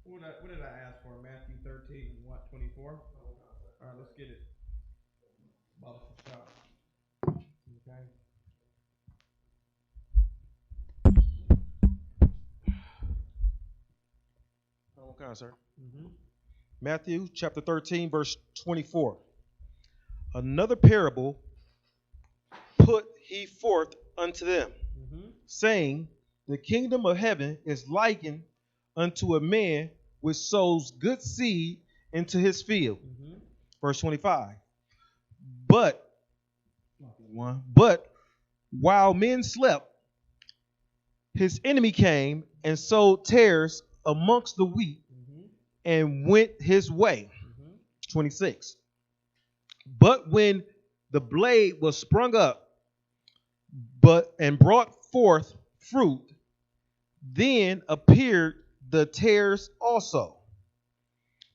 What did I ask for? Matthew 13, what, 24? All right, let's get it. Bottle for shot. Okay. Okay, sir. Mm-hmm. Matthew chapter 13, verse 24. Another parable put he forth unto them, saying, the kingdom of heaven is likened unto a man which sows good seed into his field. Verse 25. But while men slept, his enemy came and sowed tares amongst the wheat and went his way. 26. But when the blade was sprung up, and brought forth fruit, then appeared the tares also.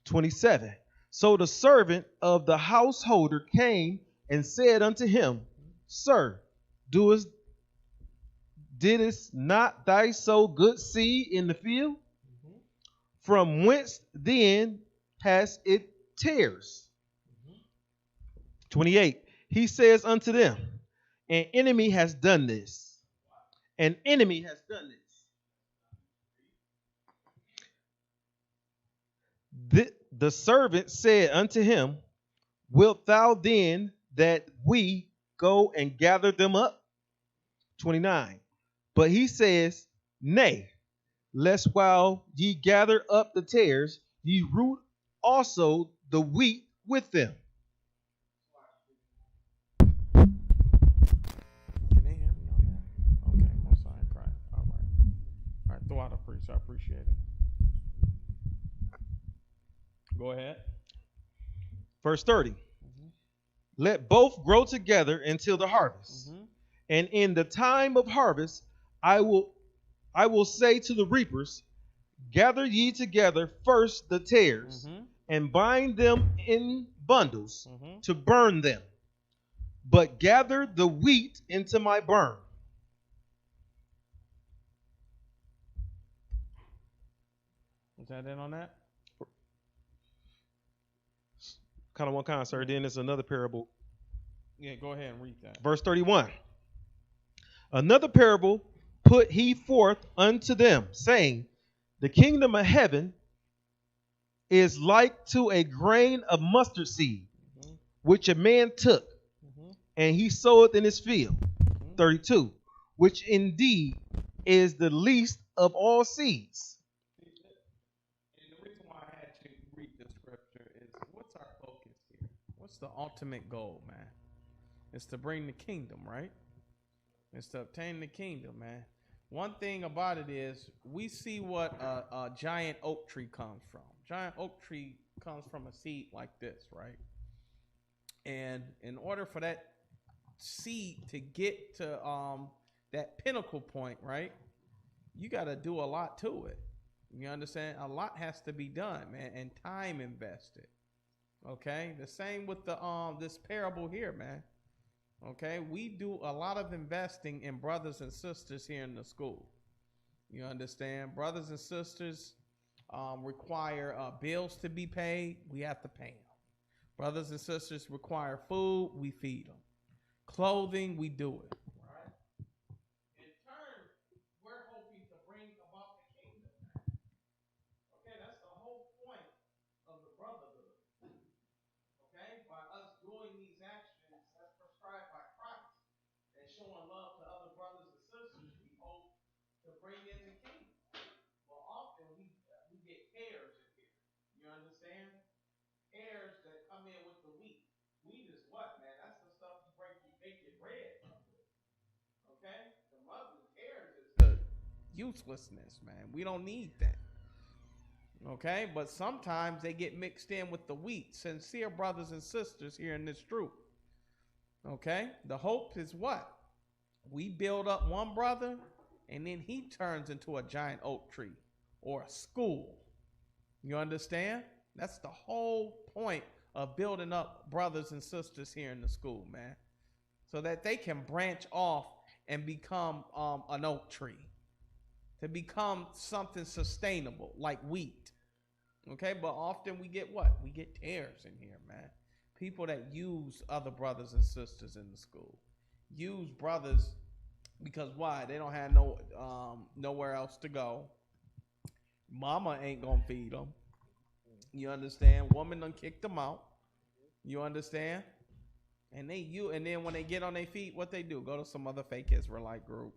27. So the servant of the householder came and said unto him, Sir, didst not thy sow good seed in the field? From whence then has it tares? 28. He says unto them, an enemy has done this. An enemy has done this. The servant said unto him, wilt thou then that we go and gather them up? 29. But he says, nay, lest while ye gather up the tares, ye root also the wheat with them. Can they hear me on that? Okay, most I ain't crying. All right, throw out a preach. I appreciate it. Go ahead. Verse 30. Let both grow together until the harvest. And in the time of harvest, I will say to the reapers, gather ye together first the tares, and bind them in bundles to burn them, but gather the wheat into my barn. Is that it on that? Kind of one kind, sir. Then there's another parable. Yeah, go ahead and read that. Verse 31. Another parable put he forth unto them, saying, the kingdom of heaven is like to a grain of mustard seed, which a man took, and he sowed in his field. 32. Which indeed is the least of all seeds. And the reason why I had you read the scripture is, what's our focus here? What's the ultimate goal, man? It's to bring the kingdom, right? It's to obtain the kingdom, man. One thing about it is, we see what a giant oak tree comes from. Giant oak tree comes from a seed like this, right? And in order for that seed to get to that pinnacle point, right, you got to do a lot to it. You understand? A lot has to be done, man, and time invested. Okay? The same with the this parable here, man. Okay, we do a lot of investing in brothers and sisters here in the school. You understand? Brothers and sisters require bills to be paid. We have to pay them. Brothers and sisters require food. We feed them. Clothing, we do it. Right? In turn, we're hoping to bring about the kingdom. Okay, that's the whole point of the brotherhood. Okay, by us doing these actions that's prescribed by Christ and showing love to other brothers and sisters, we hope to bring in the kingdom. Well, often we get heirs in here. You understand? Heirs that come in with the wheat. Wheat is what, man? That's the stuff you make your bread from. Okay? The mother's heirs is the uselessness, man. We don't need that. Okay, but sometimes they get mixed in with the wheat. Sincere brothers and sisters here in this truth. Okay, the hope is what? We build up one brother, and then he turns into a giant oak tree or a school. You understand? That's the whole point of building up brothers and sisters here in the school, man, so that they can branch off and become an oak tree. to become something sustainable like wheat. Okay, but often we get what? We get tares in here, man. People that use other brothers and sisters in the school. Use brothers because why? They don't have nowhere else to go. Mama ain't gonna feed them. You understand? Woman done kicked them out. You understand? And then when they get on their feet, what they do? Go to some other fake Israelite group.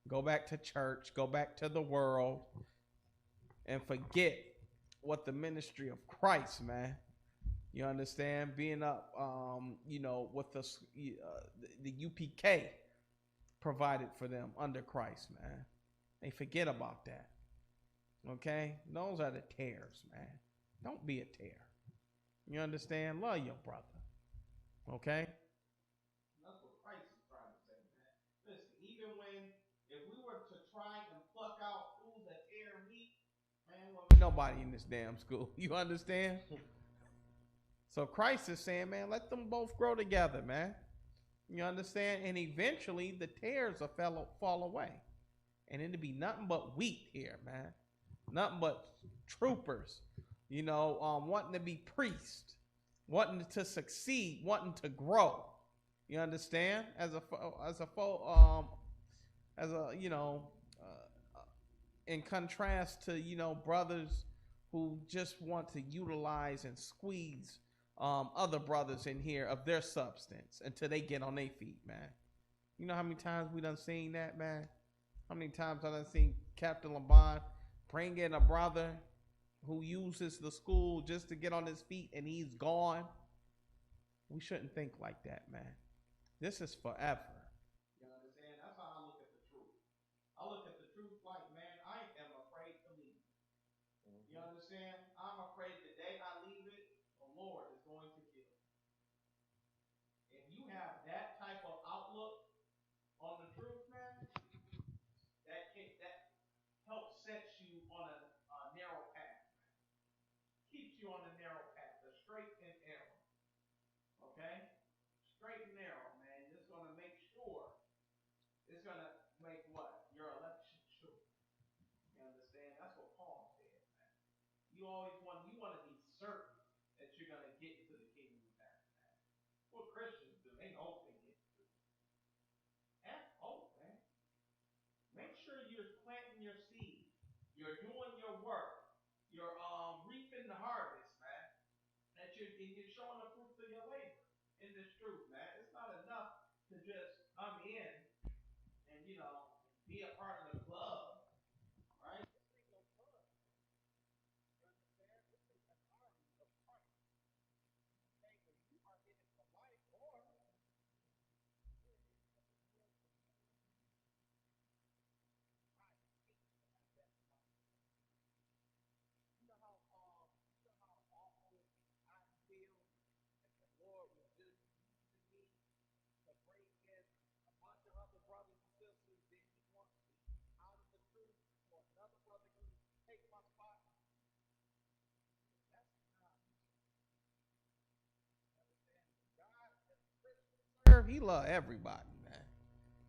Go back to church. Go back to the world. And forget what the ministry of Christ, man. You understand? Being up, with the UPK provided for them under Christ, man. They forget about that. Okay? Those are the tares, man. Don't be a tear. You understand? Love your brother. Okay? That's what Christ is trying to say, man. Listen, even if we were to try and pluck out who's a tear meat, man, well, nobody in this damn school. You understand? So Christ is saying, man, let them both grow together, man. You understand? And eventually the tares will fall away. And it'll be nothing but wheat here, man. Nothing but troopers, wanting to be priests, wanting to succeed, wanting to grow. You understand? In contrast to, brothers who just want to utilize and squeeze other brothers in here of their substance until they get on their feet, man. You know how many times we done seen that, man? How many times I done seen Captain LeBon bring in a brother who uses the school just to get on his feet and he's gone? We shouldn't think like that, man. This is forever. You understand? That's how I look at the truth. I look at the truth like, man, I am afraid to leave. You understand? I'm afraid the day I leave it, the Lord is going to kill me. If you have that type of outlook on the truth, man, that helps set you on a narrow path, man. Keeps you on the narrow path, the straight and narrow. Okay? Straight and narrow, man. It's going to make sure. It's going to make what? Your election sure. You understand? That's what Paul said, man. You want to be certain that you're going to get into the kingdom of heaven, man. What Christians do, they hope they get to it. Have hope, man. Make sure you're planting your seed. You're doing your work. You're reaping the harvest, man. That you're showing the fruits of your labor in this truth, man. It's not enough to just come in and be a part of the club, right? This ain't no club. You understand? This is an army of Christ. Okay, so you are in it for life, or you know how awful I feel if the Lord was just using me to bring in a bunch of other brothers and sisters that He wants me out of the truth, or another brother can take my spot. That's not. Understand? God, as a Christian serve, He love everybody, man.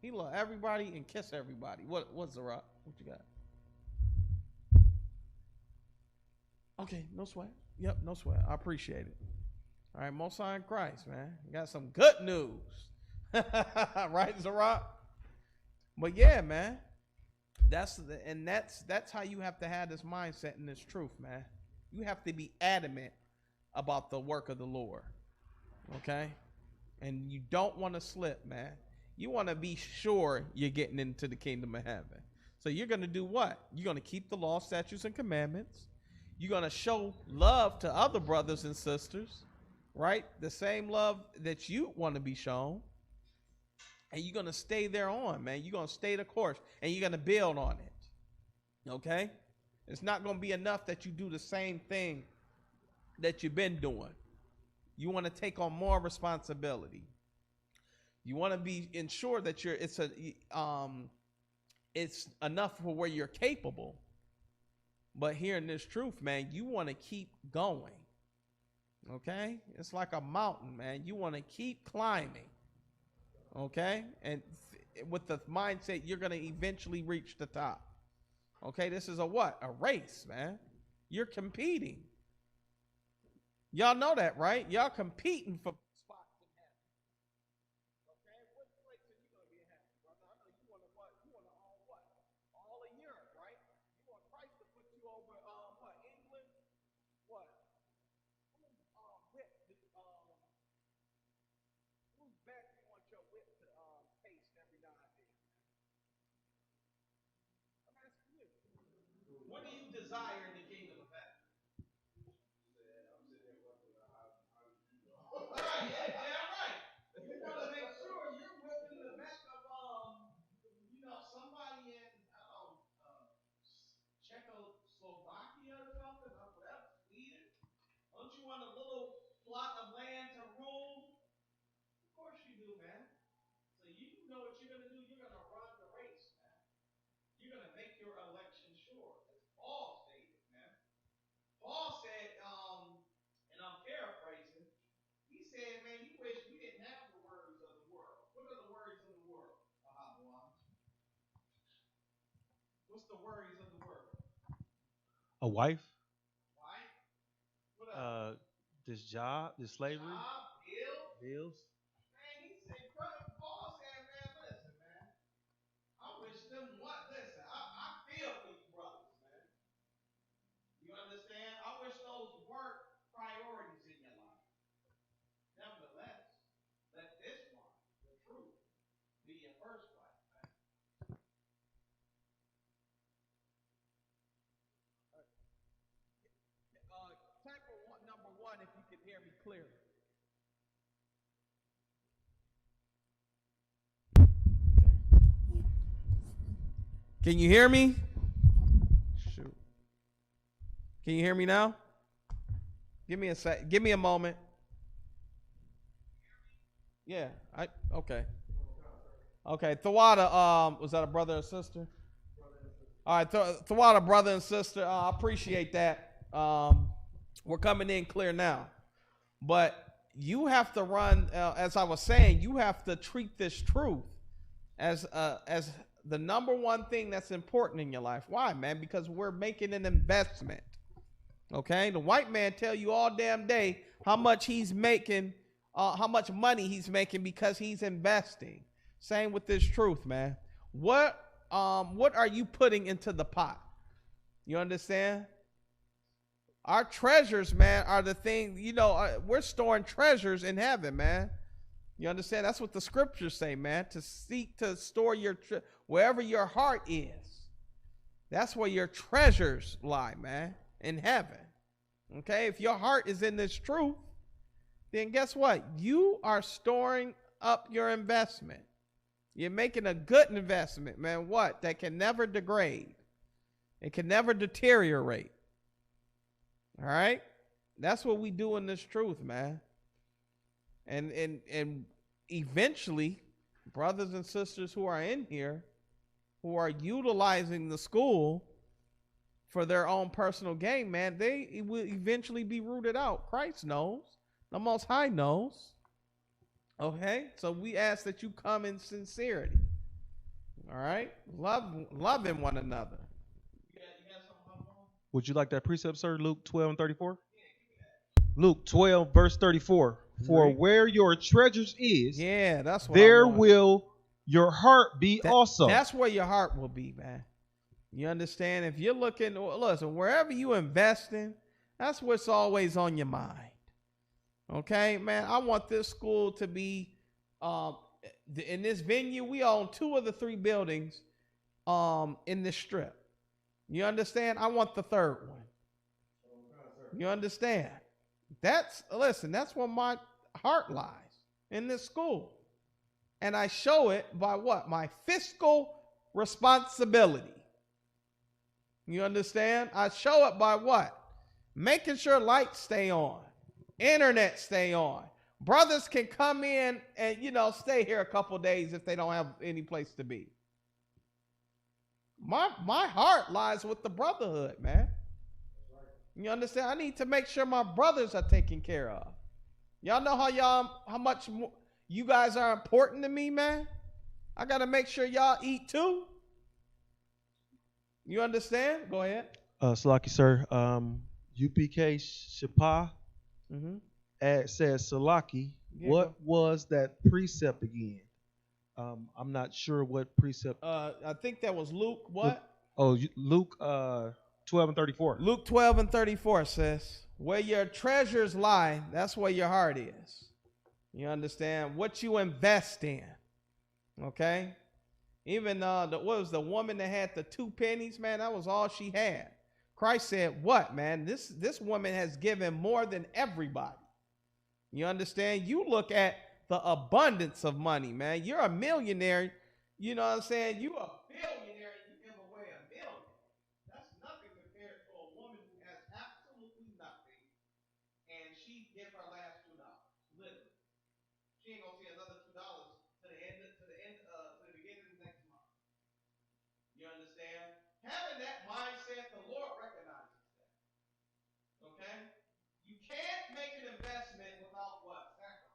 He love everybody and kiss everybody. What's the rock? What you got? Okay, no sweat. Yep, no sweat. I appreciate it. All right, Most High in Christ, man. We got some good news. Right, Zarok? But yeah, man. That's how you have to have this mindset and this truth, man. You have to be adamant about the work of the Lord. Okay? And you don't want to slip, man. You want to be sure you're getting into the kingdom of heaven. So you're going to do what? You're going to keep the law, statutes, and commandments. You're going to show love to other brothers and sisters, right? The same love that you want to be shown. And you're going to stay there on, man. You're going to stay the course. And you're going to build on it. Okay? It's not going to be enough that you do the same thing that you've been doing. You want to take on more responsibility. You want to be ensured that it's enough for where you're capable. But hearing this truth, man, you want to keep going. Okay? It's like a mountain, man. You want to keep climbing. Okay? And with the mindset, you're going to eventually reach the top. Okay, this is a what? A race, man. You're competing. Y'all know that, right? Y'all competing for spots in heaven. Okay, what place are you gonna be in heaven, brother? I know you want to what? You want to all what? All in Europe, right? You want Christ to put you over what? England? What? Whip? Whose back you want your whip to taste every now and then? I'm asking you. What do you desire in the kingdom of heaven? Right, yeah, damn right. You want to make sure you're whipping the back of somebody in Czechoslovakia or something, or whatever, Sweden. Don't you want a little plot of land to rule? Of course you do, man. So you know what you're gonna do. You're gonna run the race, man. You're gonna make your election sure, as Paul stated, man. Paul said, and I'm paraphrasing. He said, man, he wished we didn't have the words of the world. What are the worries of the world? What's the worries of the world? A wife. Wife? What else? This job, this slavery. Job, bills. Man, he said, brother Paul said, man, listen, man. I wish them what? Listen, I feel for you brothers, man. You understand? I wish those were priorities in your life. Nevertheless, let this one, the truth, be your first life, man. Type of number one if you can hear me clearly. Can you hear me? Shoot. Can you hear me now? Give me a sec. Give me a moment. Yeah. Okay. Okay. Thawada, was that a brother or sister? All right. Thawada, brother and sister. I appreciate that. We're coming in clear now. But you have to run, as I was saying, you have to treat this truth as the number one thing that's important in your life. Why, man? Because we're making an investment. Okay? The white man tell you all damn day how much he's making, how much money he's making because he's investing. Same with this truth, man. What are you putting into the pot? You understand? Our treasures, man, are the thing, we're storing treasures in heaven, man. You understand? That's what the scriptures say, man, to seek to store wherever your heart is. That's where your treasures lie, man, in heaven. Okay? If your heart is in this truth, then guess what? You are storing up your investment. You're making a good investment, man. What? That can never degrade. It can never deteriorate. All right? That's what we do in this truth, man. And eventually, brothers and sisters who are in here, who are utilizing the school for their own personal gain, man, they will eventually be rooted out. Christ knows. The Most High knows. Okay? So we ask that you come in sincerity. All right? Loving one another. Would you like that precept, sir? Luke 12 and 34? Luke 12, verse 34. For where your treasures is, that's what there will your heart be also. That's where your heart will be, man. You understand? If you're looking, listen, wherever you invest in, that's what's always on your mind. Okay, man, I want this school to be, in this venue, we own 2 of the 3 buildings in this strip. You understand? I want the 3rd one. You understand? That's where my heart lies, in this school. And I show it by what? My fiscal responsibility. You understand? I show it by what? Making sure lights stay on, internet stay on. Brothers can come in and, stay here a couple days if they don't have any place to be. My heart lies with the brotherhood, man. You understand? I need to make sure my brothers are taken care of. Y'all know how much you guys are important to me, man? I got to make sure y'all eat too. You understand? Go ahead. Salaki, sir. UPK Shapa Mm-hmm. says, Salaki, Yeah, what go. was that precept again? I'm not sure what precept. I think that was Luke. What? Luke 12 and 34. Luke 12 and 34 says, where your treasures lie, that's where your heart is. You understand? What you invest in. Okay? Even what was the woman that had the 2 pennies, man? That was all she had. Christ said, what, man? This woman has given more than everybody. You understand? You look at the abundance of money, man. You're a millionaire. You know what I'm saying? You a billionaire and you give away $1 million. That's nothing compared to a woman who has absolutely nothing, and she give her last $2. Literally, she ain't gonna see another $2 to the end, to the beginning of the next month. You understand? Having that mindset, the Lord recognizes that. Okay? You can't make an investment without what? Sacrifice.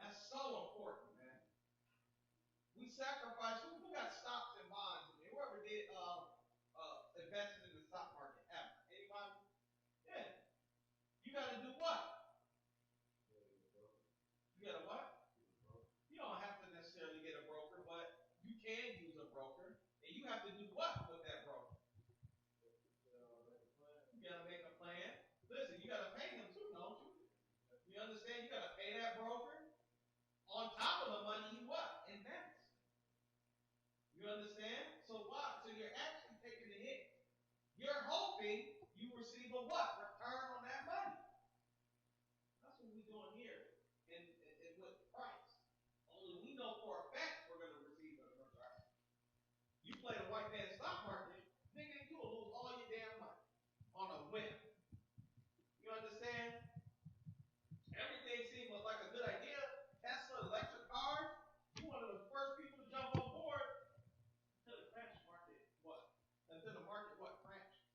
That's so important, man. We sacrifice. Who got stocks and bonds? Whoever did invested in the stock market ever? Anybody? Yeah. You got to do what? You got to what? You don't have to necessarily get a broker, but you can use a broker, and you have to do what with that broker? You got to make a plan. Listen, you got to pay him too, don't you? You understand? You got to pay that broker. On top of the money, you what? Invest. You understand? So what? So you're actually taking the hit. You're hoping you receive a what? Return on that money. That's what we're doing here in with Christ. Only we know for a fact we're going to receive a return. You play the white man stock market, nigga, you will lose all your damn money on a whim. You understand? Everything seemed like a good idea. Tesla, electric cars, you one of the first people to jump on board until the crash market what? Until the market what? Crashed.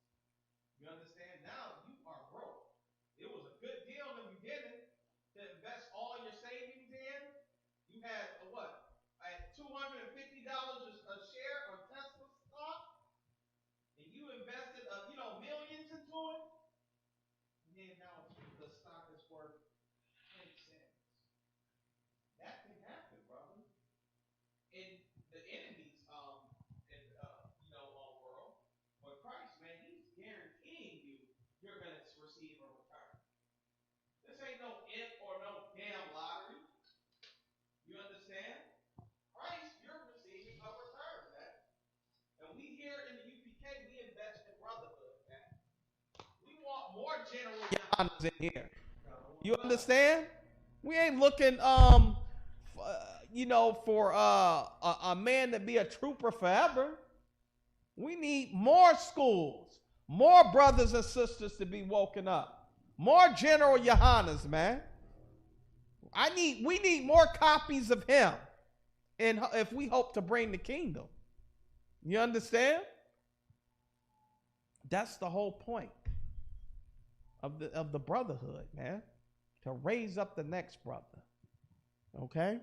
You understand? Now you are broke. It was a good deal in the beginning to invest all your savings in. You had a what? At $250 a share of Tesla stock, and you invested millions into it. And then now the stock is worth 10 cents. That can happen, brother. In the enemy's world, but Christ, man, he's guaranteeing you you're gonna receive a return. This ain't no if or no damn lottery. You understand? Christ, you're receiving a return, man. And we here in the UPK, we invest in Brotherhood, man. We want more General Yohanas in here. You understand? We ain't looking for a man to be a trooper forever. We need more schools, more brothers and sisters to be woken up, more General Yohanas, man. We need more copies of him, and if we hope to bring the kingdom. You understand? That's the whole point of the brotherhood, man. To raise up the next brother. Okay?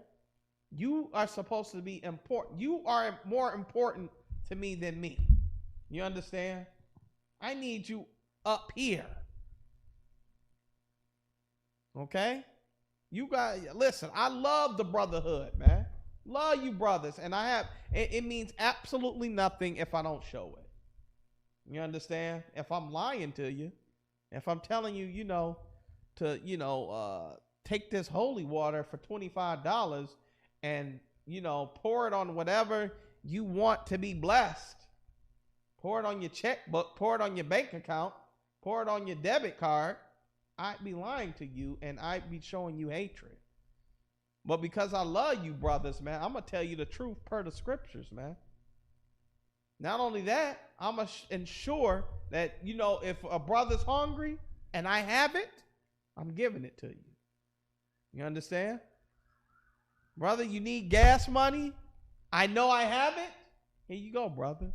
You are supposed to be important. You are more important to me than me. You understand? I need you up here. Okay? You guys, listen, I love the brotherhood, man. Love you brothers. And it means absolutely nothing if I don't show it. You understand? If I'm lying to you, if I'm telling you, to take this holy water for $25 and pour it on whatever you want to be blessed. Pour it on your checkbook, pour it on your bank account, pour it on your debit card. I'd be lying to you and I'd be showing you hatred. But because I love you brothers, man, I'm going to tell you the truth per the scriptures, man. Not only that, I'm going to ensure that, if a brother's hungry and I have it, I'm giving it to you. You understand? Brother, you need gas money? I know I have it. Here you go, brother.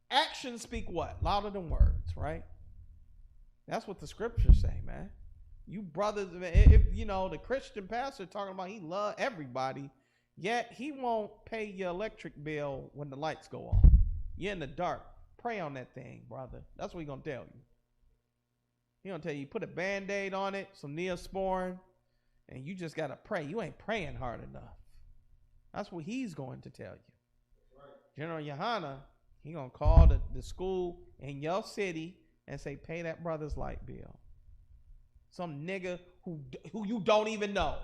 Actions speak what? Louder than words, right? That's what the scriptures say, man. You brothers, if the Christian pastor talking about he love everybody, Yet he won't pay your electric bill when the lights go off. You're in the dark. Pray on that thing, brother. That's what he's going to tell you. He's going to tell you, put a Band-Aid on it, some Neosporin, and you just got to pray. You ain't praying hard enough. That's what he's going to tell you. Right. General Yohana, he going to call the school in your city and say, pay that brother's light bill. Some nigga who you don't even know.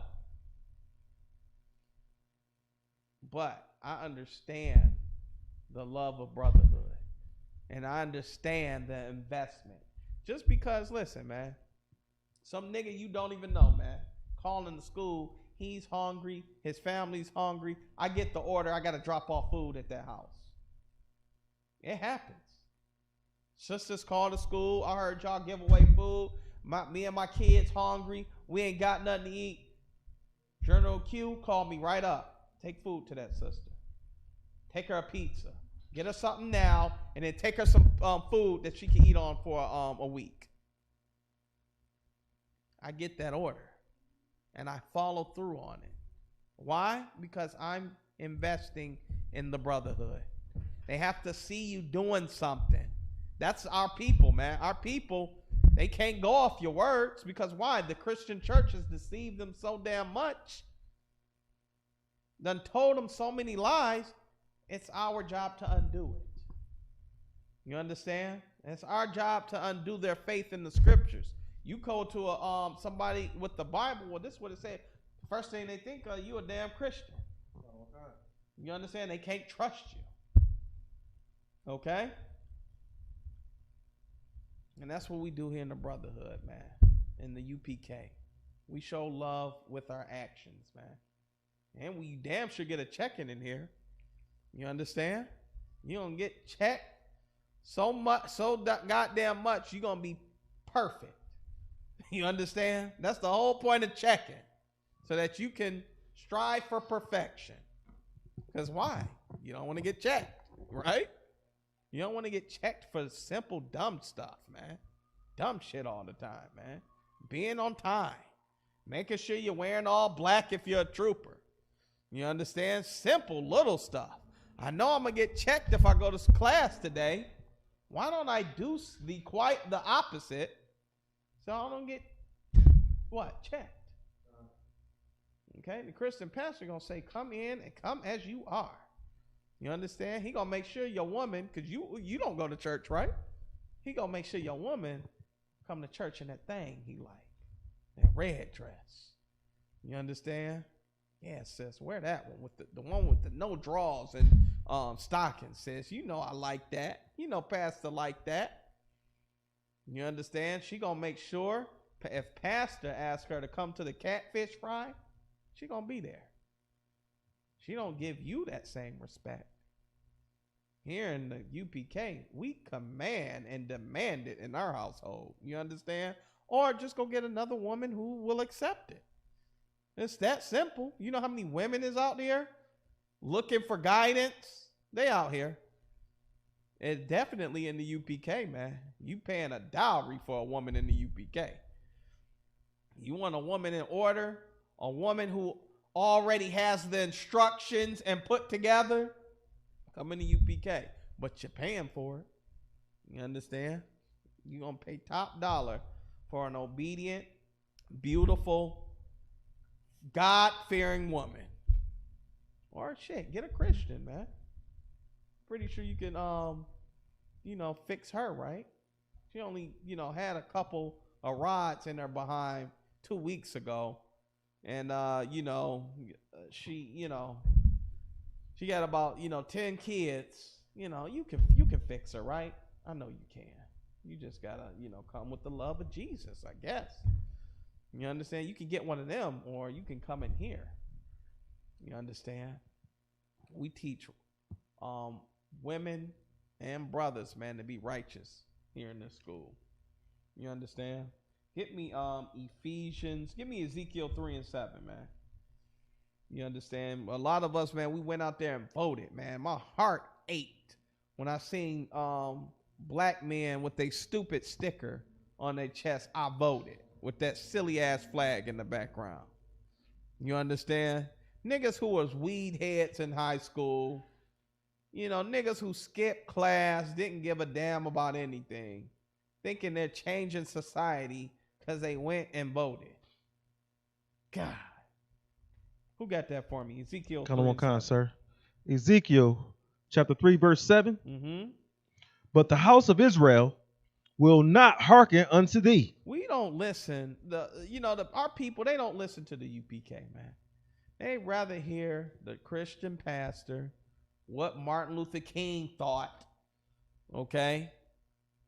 But I understand the love of brotherhood. And I understand the investment. Just because, listen, man, some nigga you don't even know, man, calling the school, he's hungry, his family's hungry. I get the order, I got to drop off food at their house. It happens. Sisters call the school, I heard y'all give away food. Me and my kids hungry, we ain't got nothing to eat. General Q called me right up. Take food to that sister. Take her a pizza. Get her something now, and then take her some food that she can eat on for a week. I get that order, and I follow through on it. Why? Because I'm investing in the brotherhood. They have to see you doing something. That's our people, man. Our people, they can't go off your words because why? The Christian church has deceived them so damn much. Done told them so many lies. It's our job to undo it. You understand? It's our job to undo their faith in the scriptures. You go to somebody with the Bible, well, this is what it said. The first thing they think of, you a damn Christian. Okay. You understand? They can't trust you. Okay? And that's what we do here in the Brotherhood, man. In the UPK. We show love with our actions, man. And we damn sure get a check-in in here. You understand? You're going to get checked so much, so goddamn much, you're going to be perfect. You understand? That's the whole point of checking. So that you can strive for perfection. Because why? You don't want to get checked, right? You don't want to get checked for simple dumb stuff, man. Dumb shit all the time, man. Being on time. Making sure you're wearing all black if you're a trooper. You understand? Simple little stuff. I know I'm going to get checked if I go to class today. Why don't I do quite the opposite so I don't get, what, checked? Okay? The Christian pastor going to say, come in and come as you are. You understand? He going to make sure your woman, because you don't go to church, right? He going to make sure your woman come to church in that thing he like. That red dress. You understand? Yeah, sis, wear that one with the one with the no drawers and stockings, sis. You know I like that. You know pastor like that. You understand? She gonna make sure if pastor asks her to come to the catfish fry, she gonna be there. She don't give you that same respect. Here in the UPK, we command and demand it in our household. You understand? Or just go get another woman who will accept it. It's that simple. You know how many women is out there looking for guidance? They out here. It's definitely in the UPK, man. You paying a dowry for a woman in the UPK. You want a woman in order, a woman who already has the instructions and put together, come in the UPK. But you're paying for it. You understand? You're going to pay top dollar for an obedient, beautiful, God-fearing woman. Or shit, get a Christian, man. Pretty sure you can, fix her, right? She only, had a couple of rods in her behind 2 weeks ago. And, she got about, 10 kids. You can fix her, right? I know you can. You just got to, come with the love of Jesus, I guess. You understand? You can get one of them or you can come in here. You understand? We teach women and brothers, man, to be righteous here in this school. You understand? Get me Ephesians. Give me Ezekiel 3:7, man. You understand? A lot of us, man, we went out there and voted, man. My heart ached when I seen black men with a stupid sticker on their chest, I voted, with that silly ass flag in the background. You understand? Niggas who was weed heads in high school. You know, niggas who skipped class, didn't give a damn about anything, thinking they're changing society because they went and voted. God. Who got that for me? Ezekiel. Kind of one kind, sir. Ezekiel chapter 3, verse 7. Mm-hmm. But the house of Israel will not hearken unto thee. We don't listen. Our people, they don't listen to the UPK, man. They rather hear the Christian pastor, what Martin Luther King thought, okay?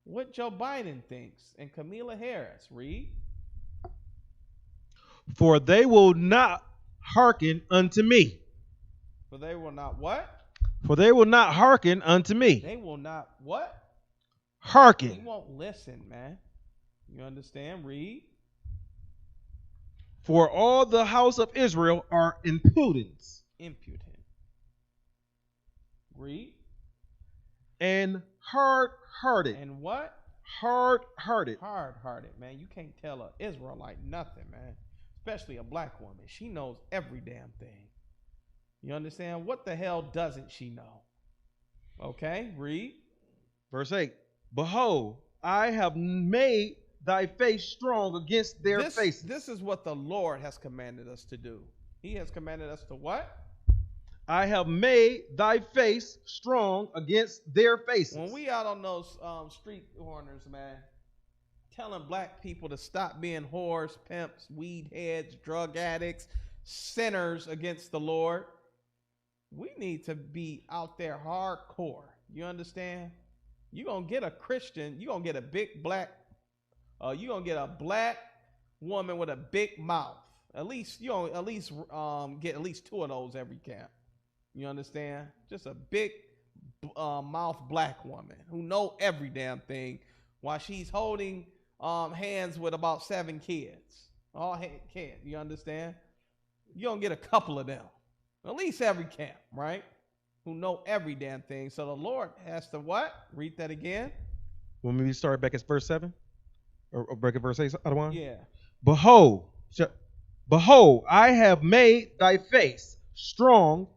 What Joe Biden thinks, and Kamala Harris. Read. For they will not hearken unto me. For they will not what? For they will not hearken unto me. They will not what? Hearken. They won't listen, man. You understand? Read. For all the house of Israel are impudent. Impudent. Read. And hard-hearted. And what? Hard-hearted. Hard-hearted, man. You can't tell an Israelite nothing, man. Especially a black woman. She knows every damn thing. You understand? What the hell doesn't she know? Okay, read. Verse 8. Behold, I have made thy face strong against their faces. This is what the Lord has commanded us to do. He has commanded us to what? I have made thy face strong against their faces. When we out on those street corners, man, telling black people to stop being whores, pimps, weed heads, drug addicts, sinners against the Lord, we need to be out there hardcore. You understand? You're going to get a Christian, you're going to get a big black, you're going to get a black woman with a big mouth. At least, you know, get at least 2 of those every camp. You understand? Just a big mouth black woman who know every damn thing while she's holding hands with about 7 kids. All kids, you understand? You're going to get a couple of them. At least every camp, right? Who know every damn thing. So the Lord has to what? Read that again. Want me to start back at verse 7? Or back at verse 8? Yeah. Behold, I have made thy face strong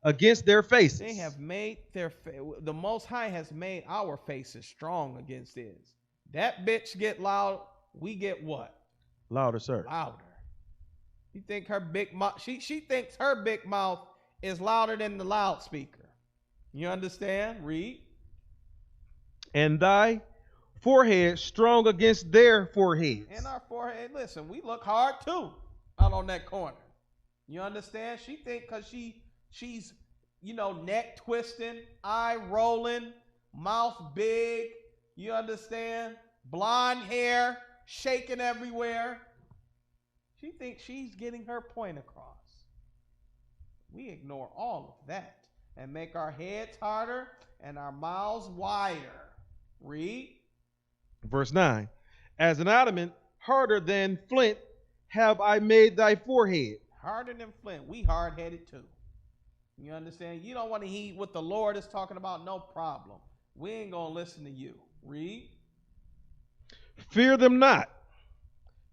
against their faces. They have made the Most High has made our faces strong against his. That bitch get loud, we get what? Louder, sir. Louder. You think her big mouth? She thinks her big mouth is louder than the loudspeaker. You understand? Read. And thy forehead strong against their foreheads. And our forehead. Listen, we look hard too out on that corner. You understand? She think because she's neck twisting, eye rolling, mouth big. You understand? Blonde hair, shaking everywhere. She thinks she's getting her point across. We ignore all of that and make our heads harder and our mouths wider. Read. Verse 9. As an adamant harder than flint have I made thy forehead. Harder than flint. We hard-headed too. You understand? You don't want to heed what the Lord is talking about? No problem. We ain't going to listen to you. Read. Fear them not,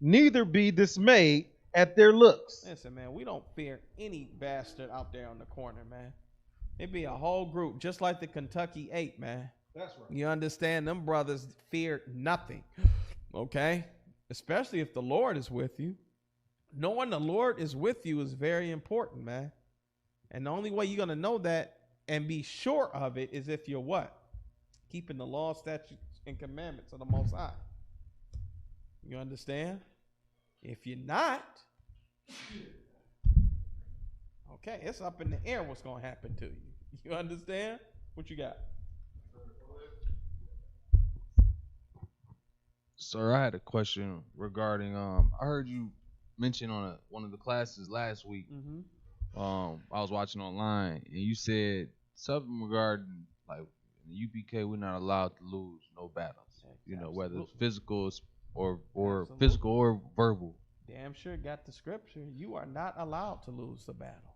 neither be dismayed at their looks. Listen, man, we don't fear any bastard out there on the corner, man. It'd be a whole group, just like the Kentucky 8, man. That's right. You understand? Them brothers feared nothing. Okay? Especially if the Lord is with you. Knowing the Lord is with you is very important, man. And the only way you're going to know that and be sure of it is if you're what? Keeping the law, statutes, and commandments of the Most High. You understand? If you're not, okay, it's up in the air what's going to happen to you. You understand? What you got? Sir, I had a question regarding, I heard you mention on one of the classes last week. Mm-hmm. I was watching online, and you said something regarding, like, in the UPK, we're not allowed to lose no battles. You know, whether it's physical or physical or verbal. Damn sure got the scripture. You are not allowed to lose the battle.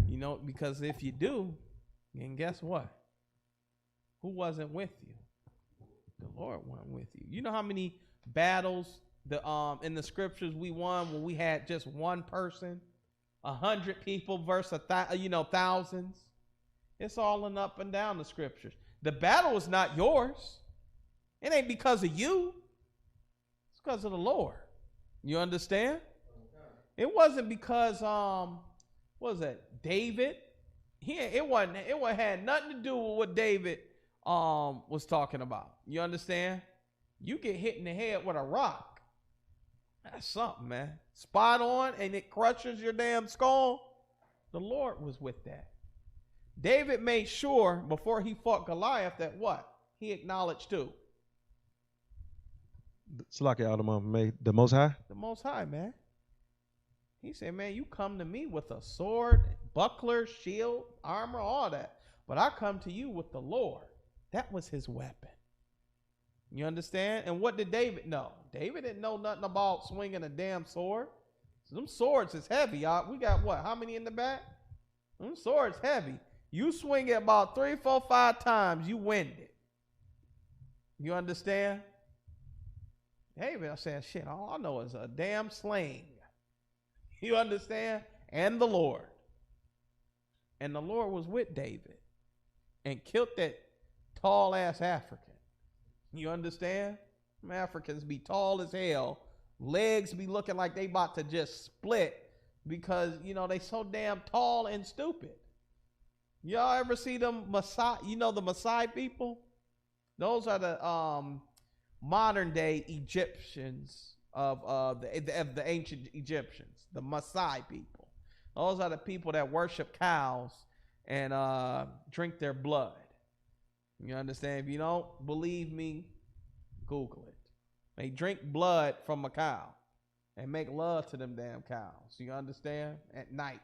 You know, because if you do, then guess what? Who wasn't with you? The Lord wasn't with you. You know how many battles in the scriptures we won when we had just one person 100 people versus thousands. It's all in up and down the scriptures. The battle is not yours. It ain't because of you. It's because of the Lord. You understand? It wasn't because what was that? David. It had nothing to do with what David was talking about. You understand? You get hit in the head with a rock. That's something, man. Spot on, and it crushes your damn skull. The Lord was with that. David made sure before he fought Goliath that what? He acknowledged too. The Most High? The Most High, man. He said, man, you come to me with a sword, buckler, shield, armor, all that. But I come to you with the Lord. That was his weapon. You understand? And what did David know? David didn't know nothing about swinging a damn sword. Them swords is heavy, y'all. We got what? How many in the back? Them swords heavy. You swing it about 3, 4, 5 times, you wind it. You understand? David, I said, shit, all I know is a damn sling. You understand? And the Lord. And the Lord was with David and killed that tall ass African. You understand? Them Africans be tall as hell. Legs be looking like they about to just split because, they so damn tall and stupid. Y'all ever see them Maasai, the Maasai people? Those are the modern day Egyptians of the ancient Egyptians, the Maasai people. Those are the people that worship cows and drink their blood. You understand? If you don't believe me, Google it. They drink blood from a cow and make love to them damn cows. You understand? At night,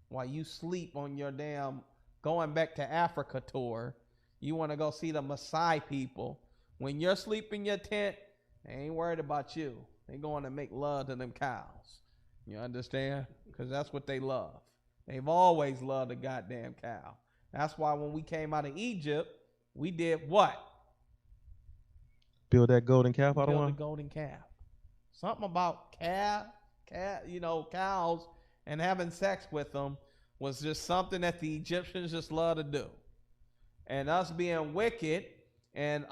while you sleep on your damn going back to Africa tour, you want to go see the Maasai people. When you're sleeping in your tent, they ain't worried about you. They going to make love to them cows. You understand? Because that's what they love. They've always loved a goddamn cow. That's why when we came out of Egypt, we did what? Build that golden calf out of one? Build the golden calf. Something about cows and having sex with them was just something that the Egyptians just love to do. And us being wicked and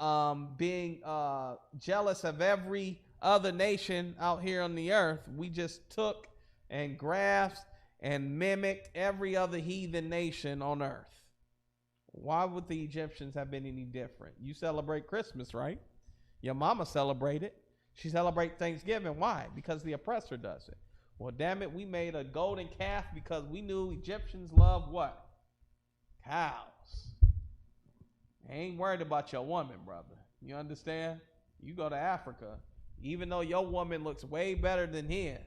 being jealous of every other nation out here on the earth, we just took and grasped and mimicked every other heathen nation on earth. Why would the Egyptians have been any different? You celebrate Christmas, right? Your mama celebrated. She celebrates Thanksgiving. Why? Because the oppressor does it. Well, damn it, we made a golden calf because we knew Egyptians love what? Cows. They ain't worried about your woman, brother. You understand? You go to Africa, even though your woman looks way better than his,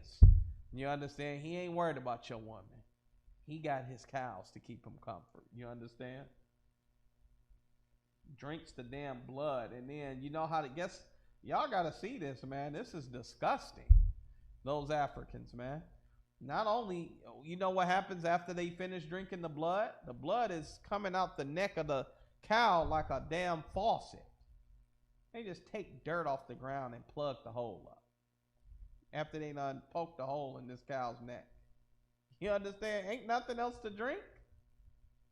you understand? He ain't worried about your woman. He got his cows to keep him comfort. You understand? Drinks the damn blood. And then, you know how to guess? Y'all got to see this, man. This is disgusting. Those Africans, man. Not only, you know what happens after they finish drinking the blood? The blood is coming out the neck of the cow like a damn faucet. They just take dirt off the ground and plug the hole up. After they done poked the hole in this cow's neck. You understand? Ain't nothing else to drink.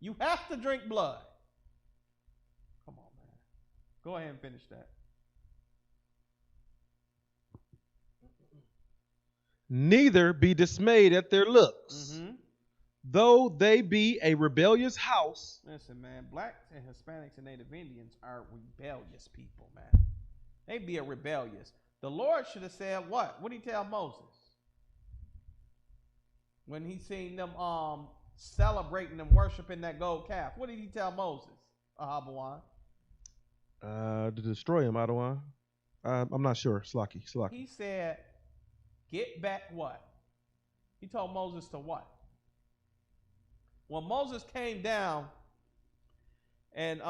You have to drink blood. Come on, man. Go ahead and finish that. Neither be dismayed at their looks, though they be a rebellious house. Listen, man, blacks and Hispanics and Native Indians are rebellious people, man. They be a rebellious. The Lord should have said what? What did he tell Moses? When he seen them celebrating and worshiping that gold calf. What did he tell Moses? Ahabawan? To destroy him, Adawan. I'm not sure. Slocky. He said, get back what? He told Moses to what? When Moses came down and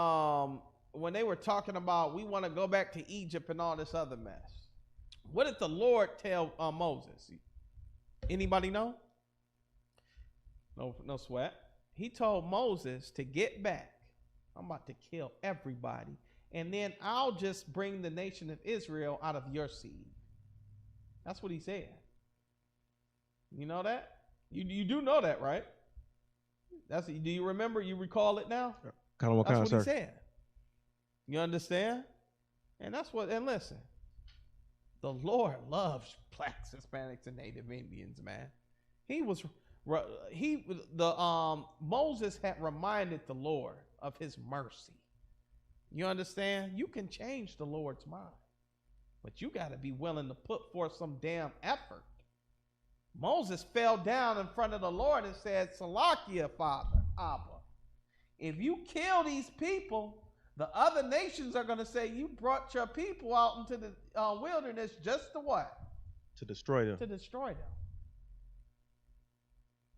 when they were talking about we want to go back to Egypt and all this other mess, what did the Lord tell Moses? Anybody know? No sweat. He told Moses to get back. I'm about to kill everybody. And then I'll just bring the nation of Israel out of your seed. That's what he said. You know that? You do know that, right? Do you remember? You recall it now? Kind of what That's kind, what sir? he said. You understand? And that's what. And listen, the Lord loves blacks, Hispanics, and Native Indians, man. Moses had reminded the Lord of his mercy. You understand? You can change the Lord's mind, but you got to be willing to put forth some damn effort. Moses fell down in front of the Lord and said, Salakia, Father, Abba, if you kill these people, the other nations are going to say you brought your people out into the wilderness just to what? To destroy them. To destroy them.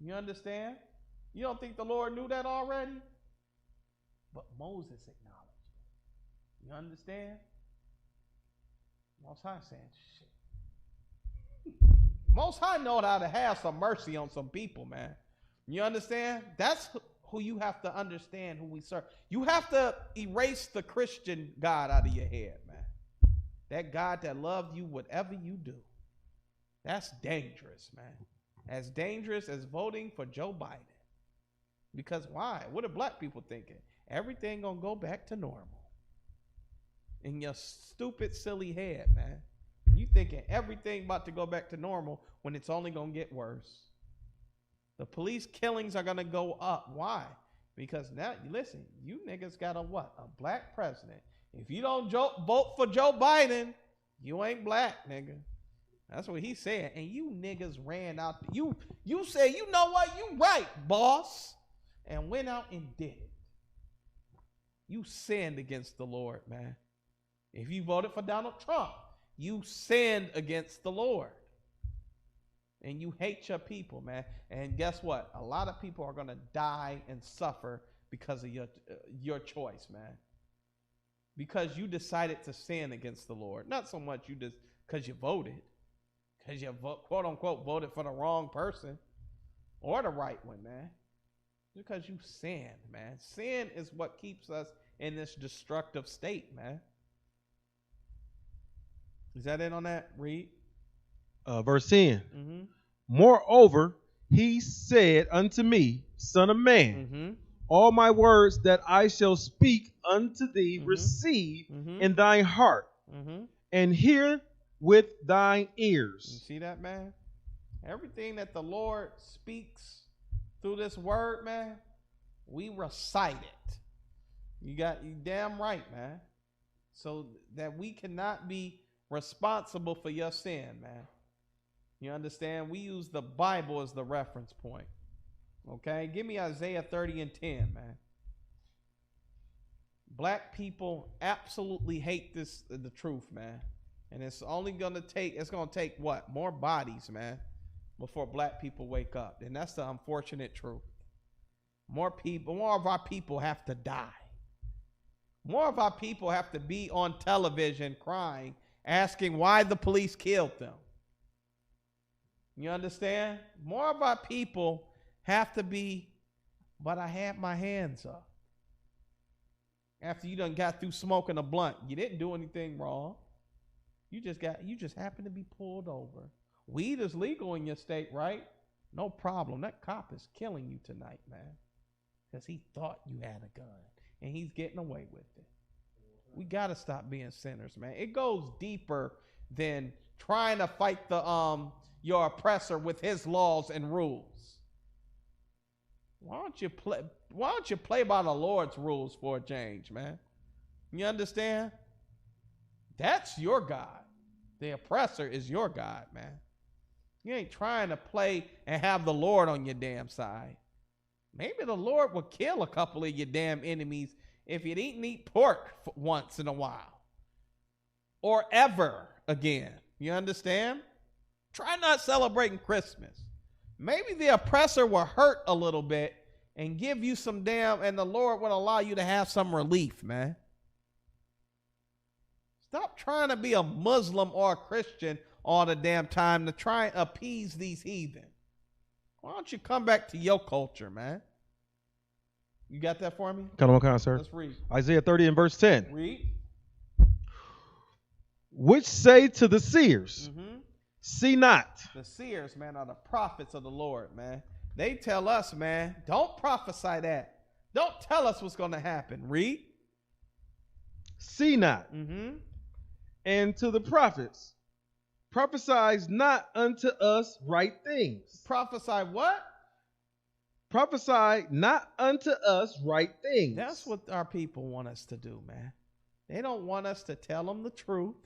You understand? You don't think the Lord knew that already? But Moses acknowledged it. You understand? Most High saying, shit. Most High know how to have some mercy on some people, man. You understand? That's who you have to understand who we serve. You have to erase the Christian God out of your head, man. That God that loved you whatever you do. That's dangerous, man. As dangerous as voting for Joe Biden. Because why? What are black people thinking? Everything gonna go back to normal. In your stupid, silly head, man. You thinking everything about to go back to normal when it's only gonna get worse. The police killings are gonna go up. Why? Because now, listen, you niggas got a what? A black president. If you don't vote for Joe Biden, you ain't black, nigga. That's what he said. And you niggas ran out. You say, you know what? You right, boss. And went out and did it. You sinned against the Lord, man. If you voted for Donald Trump, you sinned against the Lord. And you hate your people, man. And guess what? A lot of people are going to die and suffer because of your choice, man. Because you decided to sin against the Lord. Not so much because you voted. Because you, quote unquote, voted for the wrong person. Or the right one, man. Because you sinned, man. Sin is what keeps us in this destructive state, man. Is that it on that? Read. Verse 10. Mm-hmm. Moreover, he said unto me, Son of man, all my words that I shall speak unto thee receive in thine heart, and hear with thine ears. You see that, man? Everything that the Lord speaks through this word, man, we recite it. You damn right, man. So that we cannot be responsible for your sin, man. You understand? We use the Bible as the reference point. Okay? Give me Isaiah 30 and 10, man. Black people absolutely hate the truth, man. And it's going to take what? More bodies, man, before black people wake up. And that's the unfortunate truth. More of our people have to die. More of our people have to be on television crying, asking why the police killed them. You understand? More of our people have to be, but I had my hands up. After you done got through smoking a blunt, you didn't do anything wrong. You just happened to be pulled over. Weed is legal in your state, right? No problem. That cop is killing you tonight, man. Because he thought you had a gun. And he's getting away with it. We got to stop being sinners, man. It goes deeper than trying to fight your oppressor with his laws and rules. Why don't you play by the Lord's rules for a change, man? You understand? That's your God. The oppressor is your God, man. You ain't trying to play and have the Lord on your damn side. Maybe the Lord will kill a couple of your damn enemies if you didn't eat pork once in a while. Or ever again. You understand? Try not celebrating Christmas. Maybe the oppressor will hurt a little bit and give you some and the Lord will allow you to have some relief, man. Stop trying to be a Muslim or a Christian all the damn time to try and appease these heathen. Why don't you come back to your culture, man? You got that for me? Kind of, sir. Let's read. Isaiah 30 and verse 10. Read. Which say to the seers, See not. The seers, man, are the prophets of the Lord, man. They tell us, man, don't prophesy that. Don't tell us what's going to happen. Read. See not. Mm-hmm. And to the prophets, prophesy not unto us right things. Prophesy what? Prophesy not unto us right things. That's what our people want us to do, man. They don't want us to tell them the truth.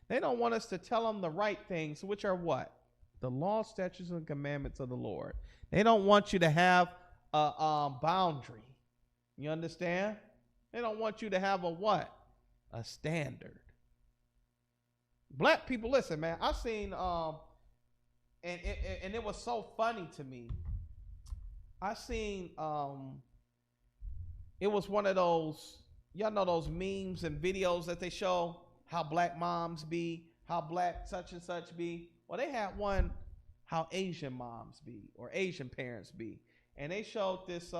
They don't want us to tell them the right things, which are what? The law, statutes, and commandments of the Lord. They don't want you to have a boundary. You understand? They don't want you to have a what? A standard. Black people, listen, man. I seen and it was so funny to me. I seen it was one of those, y'all know those memes and videos that they show how black moms be, how black such and such be. Well, they had one how Asian moms be or Asian parents be, and they showed this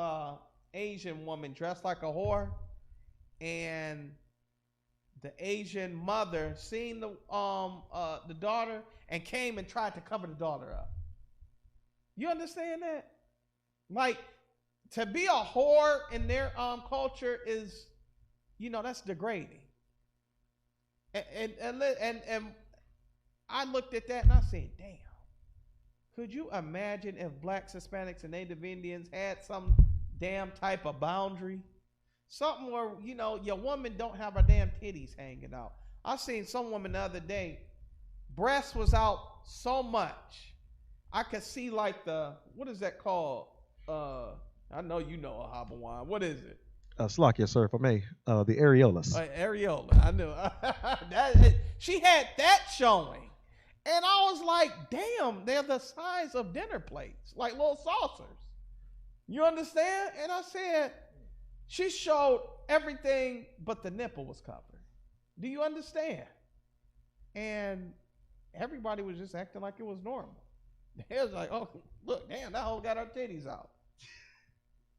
Asian woman dressed like a whore, and the Asian mother seen the daughter and came and tried to cover the daughter up. You understand that? Like, to be a whore in their culture is, you know, that's degrading. And I looked at that and I said, damn. Could you imagine if blacks, Hispanics, and Native Indians had some damn type of boundary? Something where, you know, your woman don't have her damn titties hanging out. I seen some woman the other day, breast was out so much, I could see like the, what is that called? I know you know a Habawan. What is it? Slovakia, sir, if I may. The areolas. Areola. I knew. She had that showing. And I was like, damn, they're the size of dinner plates, like little saucers. You understand? And I said, she showed everything but the nipple was covered. Do you understand? And everybody was just acting like it was normal. It was like, oh, look, damn, that hoe got her titties out.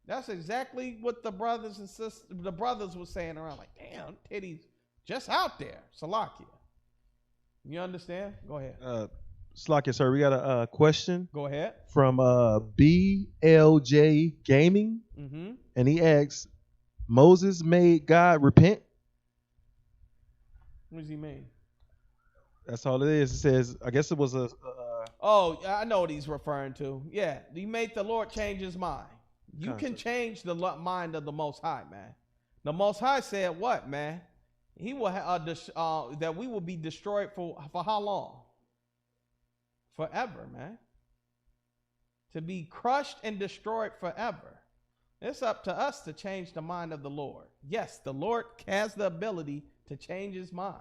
That's exactly what the brothers and sisters, the brothers were saying around, like, damn, titties just out there. Salakia. You understand? Go ahead. Slovakia, sir, we got a question. Go ahead. From BLJ Gaming. Mm-hmm. And he asks, Moses made God repent? What does he mean? That's all it is. It says, I guess it was oh, I know what he's referring to. Yeah, he made the Lord change his mind. You can change the mind of the Most High, man. The Most High said what, man? He will that we will be destroyed for how long? Forever, man. To be crushed and destroyed forever. It's up to us to change the mind of the Lord. Yes, the Lord has the ability to change his mind.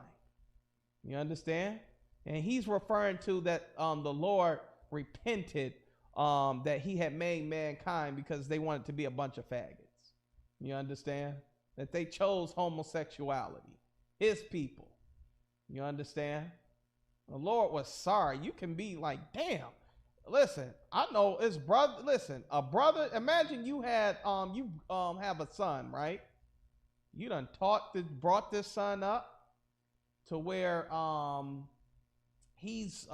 You understand? And he's referring to that the Lord repented that he had made mankind because they wanted to be a bunch of faggots. You understand? That they chose homosexuality. His people. You understand? The Lord was sorry. You can be like, damn. Listen, I know it's brother. Listen, a brother. Imagine you had have a son, right? You done brought this son up to where he's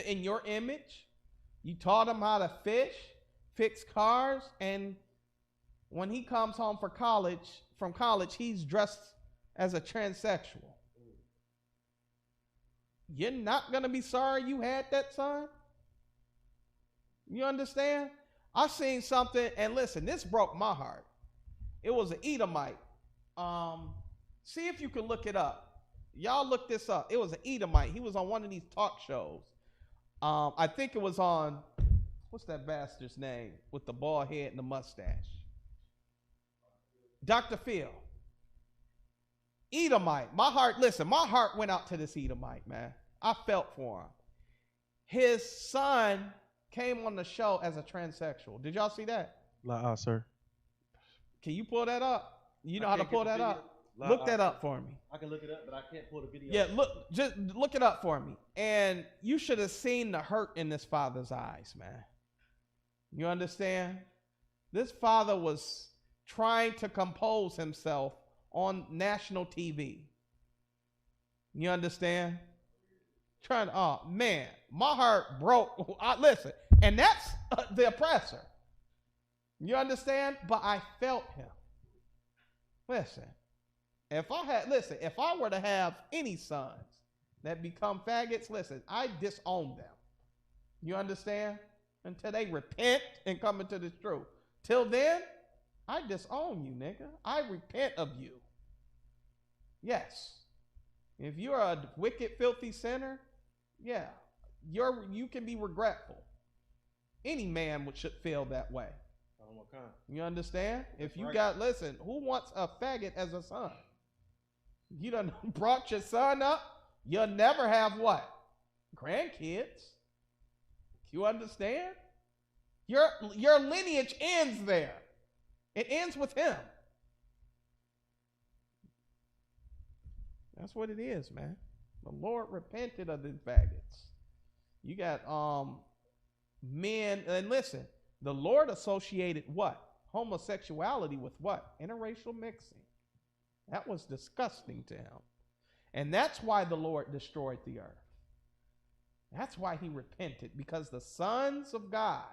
in your image. You taught him how to fish, fix cars, and when he comes home from college, he's dressed as a transsexual. You're not going to be sorry you had that son? You understand? I seen something, and listen, this broke my heart. It was an Edomite. See if you can look it up. Y'all look this up. It was an Edomite. He was on one of these talk shows. I think it was on, what's that bastard's name with the bald head and the mustache? Dr. Phil. Edomite. My heart went out to this Edomite, man. I felt for him. His son came on the show as a transsexual. Did y'all see that? Sir. Can you pull that up? You know how to pull that up? Look that up for me. I can look it up, but I can't pull the video. Yeah, just look it up for me. And you should have seen the hurt in this father's eyes, man. You understand? This father was trying to compose himself on national TV. You understand? Trying to, oh man, my heart broke. Listen, and that's the oppressor. You understand? But I felt him. Listen, if I were to have any sons that become faggots, listen, I disown them. You understand? Until they repent and come into this truth. Till then, I disown you, nigga. I repent of you. Yes. If you're a wicked, filthy sinner, yeah, you can be regretful. Any man should feel that way. You understand? If you listen, who wants a faggot as a son? You done brought your son up, you'll never have what? Grandkids. You understand? Your lineage ends there. It ends with him. That's what it is, man. The Lord repented of these faggots. You got men, and listen, the Lord associated what? Homosexuality with what? Interracial mixing. That was disgusting to him. And that's why the Lord destroyed the earth. That's why he repented, because the sons of God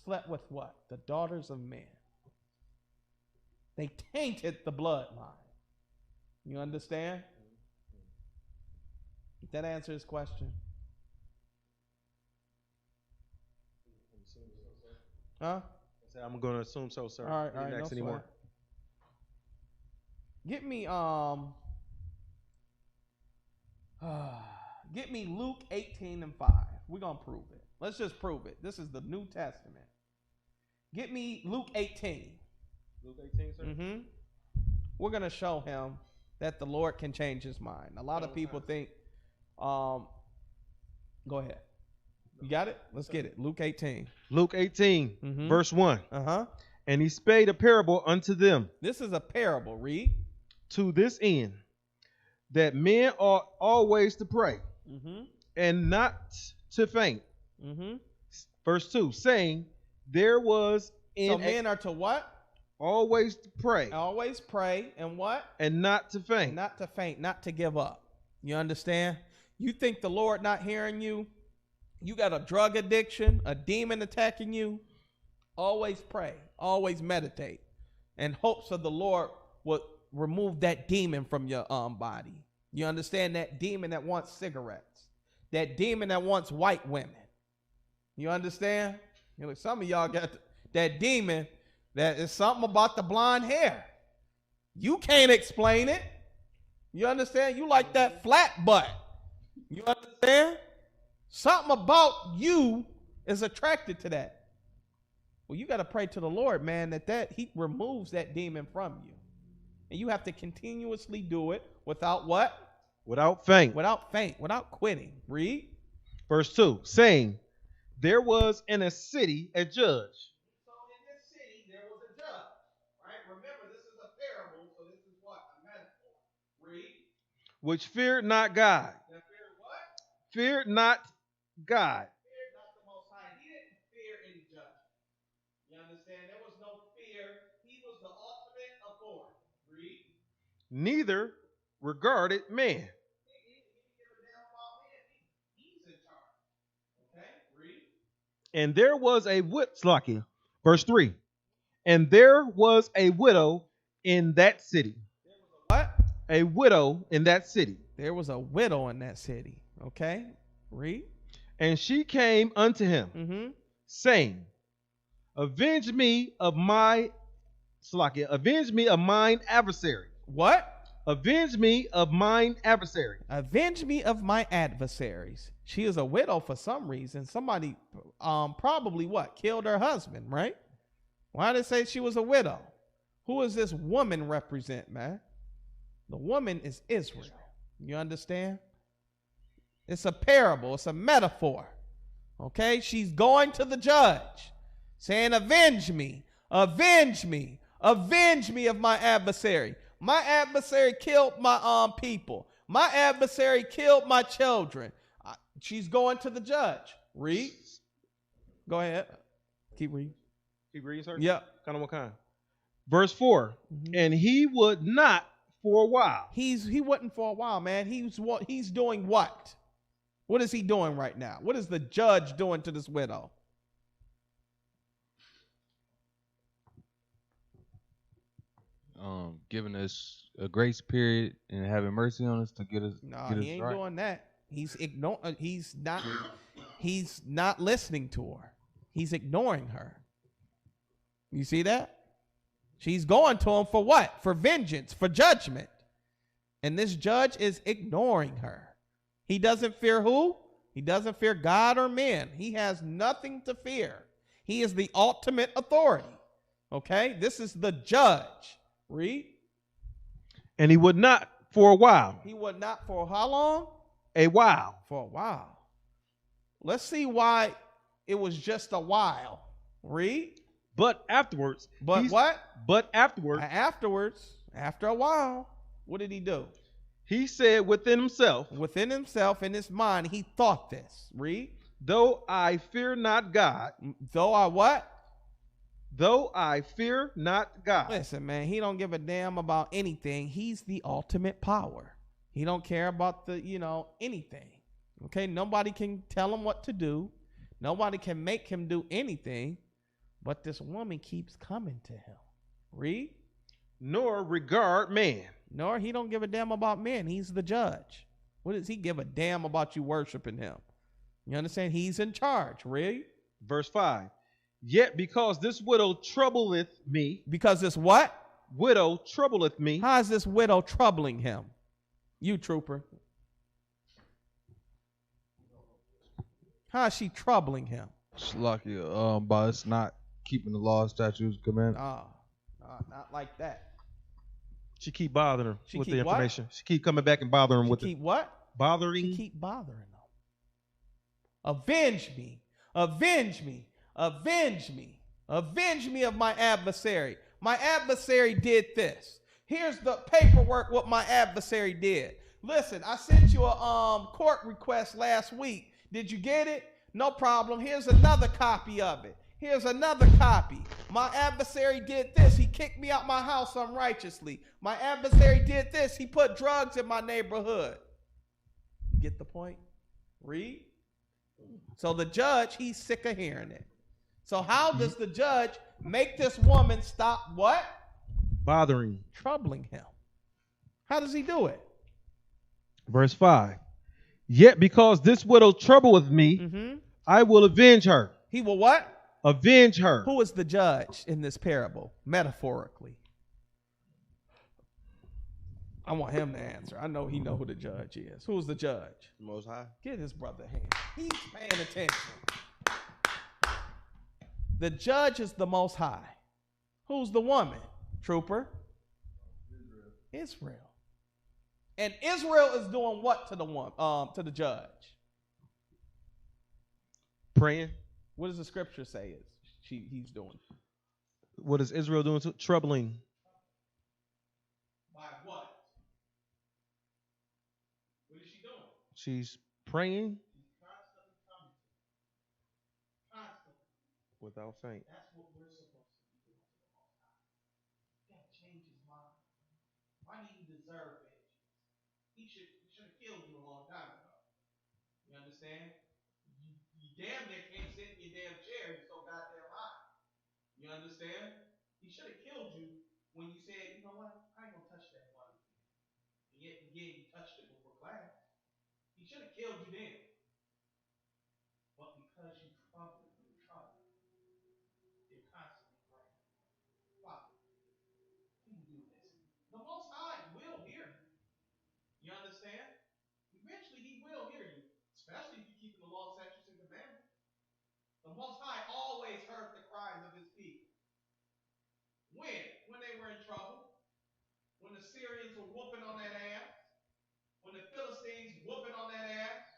slept with what? The daughters of men. They tainted the bloodline. You understand? Did that answer his question? Huh? I'm going to assume so, sir. All right, next no anymore. Get me get me Luke 18:5. We're gonna prove it. Let's just prove it. This is the New Testament. Get me Luke 18. Luke 18, sir? Mm-hmm. We're gonna show him that the Lord can change his mind. A lot of people think, go ahead. You got it? Let's get it. Luke 18. Luke 18, verse 1. Uh-huh. And he spake a parable unto them. This is a parable. Read. To this end, that men ought always to pray, and not to faint. Verse 2, saying, there was in... So men are to what? Always to pray. Always pray, and what? And not to faint. Not to faint, not to give up. You understand? You think the Lord not hearing you? You got a drug addiction, a demon attacking you? Always pray, always meditate, in hopes of the Lord will remove that demon from your body. You understand? That demon that wants cigarettes, that demon that wants white women. You understand? You know, some of y'all got that demon that is something about the blonde hair. You can't explain it. You understand? You like that flat butt. You understand? Something about you is attracted to that. Well, you got to pray to the Lord, man, that he removes that demon from you. And you have to continuously do it without what? Without faint. Without faint, without quitting. Read. Verse 2, saying, there was in a city a judge. So in this city, there was a judge. Right? Remember, this is a parable, so this is what? A metaphor. Read. Which feared not God. That feared what? Feared not God. Feared not the Most High. He didn't fear any judge. You understand? There was no fear. He was the ultimate authority. Read. Neither regarded man. He didn't give a damn about man. He's in charge. Okay? Read. And there was a verse 3. And there was a widow in that city. There was a what? A widow in that city. There was a widow in that city. Okay? Read. And she came unto him, saying, avenge me of mine adversary. What? Avenge me of mine adversary. Avenge me of my adversaries. She is a widow for some reason. Somebody probably what? Killed her husband, right? Why did it say she was a widow? Who does this woman represent, man? The woman is Israel. You understand? It's a parable. It's a metaphor. Okay? She's going to the judge saying, avenge me, avenge me, avenge me of my adversary. My adversary killed my people. My adversary killed my children. She's going to the judge. Read. Go ahead. Keep reading. Keep reading, sir? Yeah. Kind of what kind? Verse 4. And he would not for a while. He wasn't for a while, man. He's doing what? What is he doing right now? What is the judge doing to this widow? Giving us a grace period and having mercy on us to get us. No, get he us ain't right. doing that. He's ignoring. He's not listening to her. He's ignoring her. You see that? She's going to him for what? For vengeance, for judgment. And this judge is ignoring her. He doesn't fear who? He doesn't fear God or men. He has nothing to fear. He is the ultimate authority. Okay? This is the judge. Read. And he would not for a while. He would not for how long? A while. For a while. Let's see why it was just a while. Read. But afterwards. But what? But afterwards. After a while, what did he do? He said within himself. Within himself, in his mind, he thought this. Read. Though I fear not God. Though I what? Though I fear not God. Listen, man, he don't give a damn about anything. He's the ultimate power. He don't care about anything. Okay, nobody can tell him what to do. Nobody can make him do anything. But this woman keeps coming to him. Read. Nor regard man. Nor he don't give a damn about men. He's the judge. What does he give a damn about you worshiping him? You understand? He's in charge. Read. Verse 5. Yet because this widow troubleth me. Because this what? Widow troubleth me. How is this widow troubling him? You trooper. How is she troubling him? It's lucky, but it's not keeping the law, statutes, commandments. Not like that. She keep bothering him with the information. What? She keep coming back and bothering him with keep it. What? Bothering. She keep bothering him. Avenge me. Avenge me. Avenge me. Avenge me of my adversary. My adversary did this. Here's the paperwork what my adversary did. Listen, I sent you a court request last week. Did you get it? No problem. Here's another copy of it. Here's another copy. My adversary did this. He kicked me out my house unrighteously. My adversary did this. He put drugs in my neighborhood. You get the point? Read. So the judge, he's sick of hearing it. So how does the judge make this woman stop what? Bothering. Troubling him. How does he do it? Verse 5. Yet because this widow troubleth me, I will avenge her. He will what? Avenge her. Who is the judge in this parable, metaphorically? I want him to answer. I know he know who the judge is. Who's the judge? Most High. Get his brother a hand. He's paying attention. The judge is the Most High. Who's the woman? Trooper? Israel. And Israel is doing what to the judge? Praying. What does the scripture say he's doing? What is Israel doing? Troubling. By what? What is she doing? She's praying. She's constantly coming to him. Constantly. Without faint. That's what we're supposed to be doing to the Most High. You got to change his mind. Why do you deserve vengeance? He should have killed you a long time ago. You understand? You damn near can't sit in your damn chair. You're so goddamn high. You understand? He should have killed you when you said, you know what? I ain't gonna touch that one again. And yet again you touched it before class. He should have killed you then. But because you trouble, you're constantly praying. Father, can you do this? The Most High will hear you. You understand? Eventually he will hear you. Especially if you keep the law, statutes, and commandments. The Most High always heard the cries of his people. When? When they were in trouble. When the Syrians were whooping on that ass. When the Philistines whooping on that ass.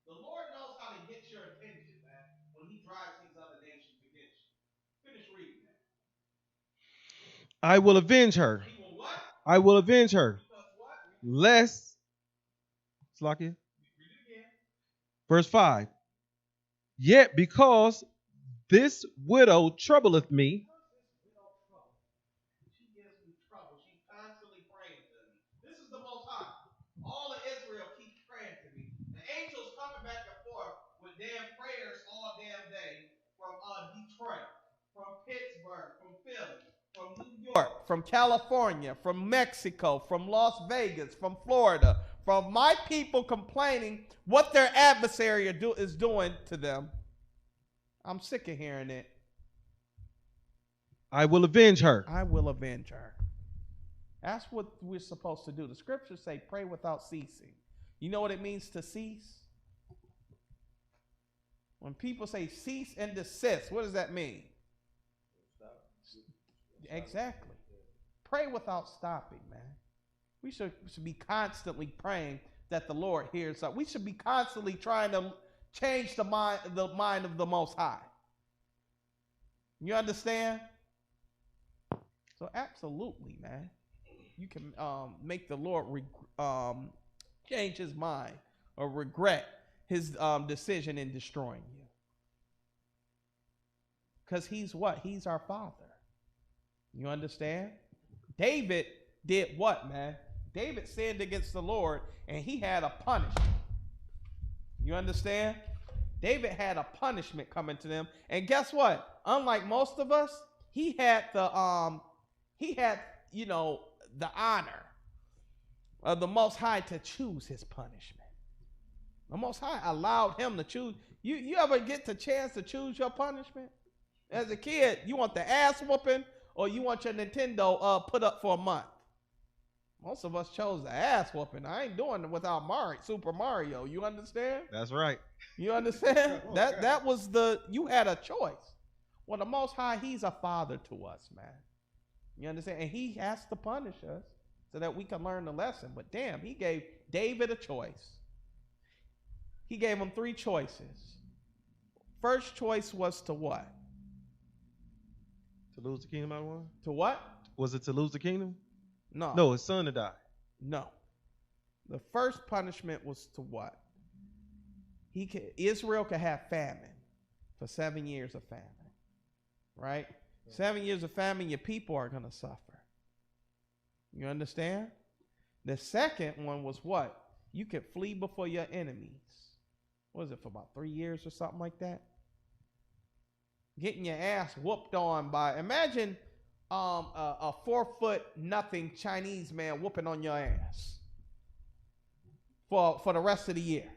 The Lord knows how to get your attention, man, when he drives these other nations against you. Finish reading that. I will avenge her. He will what? I will avenge her. Because what? Lest. Slakia. Read it again. Verse 5. Yet because this widow troubleth me. She gives me trouble. She's constantly praying to me. This is the Most High. All of Israel keeps praying to me. from New York, from California, from Mexico, from Las Vegas, from Florida, from my people complaining what their adversary is doing to them. I'm sick of hearing it. I will avenge her. I will avenge her. That's what we're supposed to do. The scriptures say pray without ceasing. You know what it means to cease? When people say cease and desist, what does that mean? Exactly. Pray without stopping, man. We should be constantly praying that the Lord hears us. We should be constantly trying to change the mind of the Most High. You understand? So absolutely, man. You can make the Lord change his mind or regret his decision in destroying you. Because he's what? He's our Father. You understand? David did what, man? David sinned against the Lord and he had a punishment. You understand? David had a punishment coming to them. And guess what? Unlike most of us, he had the honor of the Most High to choose his punishment. The Most High allowed him to choose. You ever get the chance to choose your punishment? As a kid, you want the ass whooping or you want your Nintendo put up for a month? Most of us chose the ass whooping. I ain't doing it without Super Mario. You understand? That's right. You understand? That was you had a choice. Well, the Most High, he's a father to us, man. You understand? And he has to punish us so that we can learn the lesson. But damn, he gave David a choice. He gave him 3 choices. First choice was to what? To lose the kingdom out of one? To what? Was it to lose the kingdom? No. No, his son to die. No. The first punishment was to what? Israel could have famine for 7 years of famine. Right? 7 years of famine, your people are going to suffer. You understand? The second one was what? You could flee before your enemies. What was it, for about 3 years or something like that? Getting your ass whooped on by, imagine a 4'0" Chinese man whooping on your ass for the rest of the year.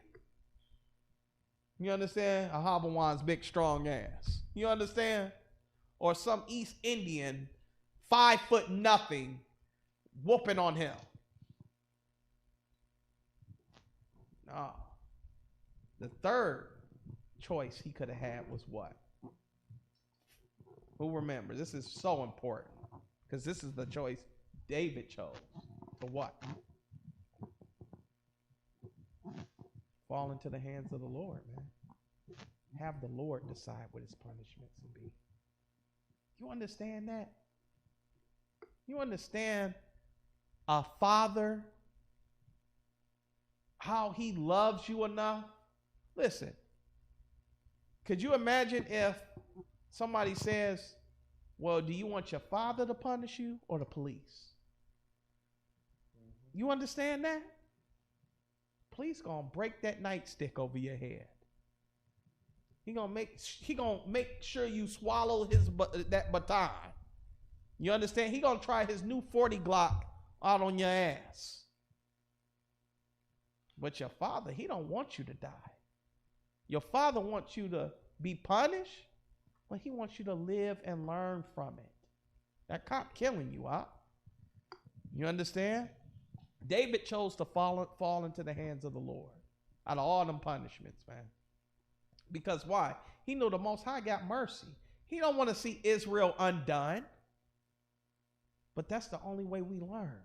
You understand? A Habawan's big strong ass. You understand? Or some East Indian 5'0" whooping on him. No. The third choice he could have had was what? Who remembers? This is so important because this is the choice David chose. For what? Fall into the hands of the Lord, man. Have the Lord decide what his punishments will be. You understand that? You understand a father, how he loves you enough? Listen, could you imagine if somebody says, well, do you want your father to punish you or the police? You understand that? Police gonna break that nightstick over your head. He gonna make sure you swallow that baton. You understand? He gonna try his new 40 Glock out on your ass. But your father, he don't want you to die. Your father wants you to be punished, but he wants you to live and learn from it. That cop killing you, huh? You understand? David chose to fall into the hands of the Lord out of all them punishments, man. Because why? He knew the Most High got mercy. He don't want to see Israel undone. But that's the only way we learn.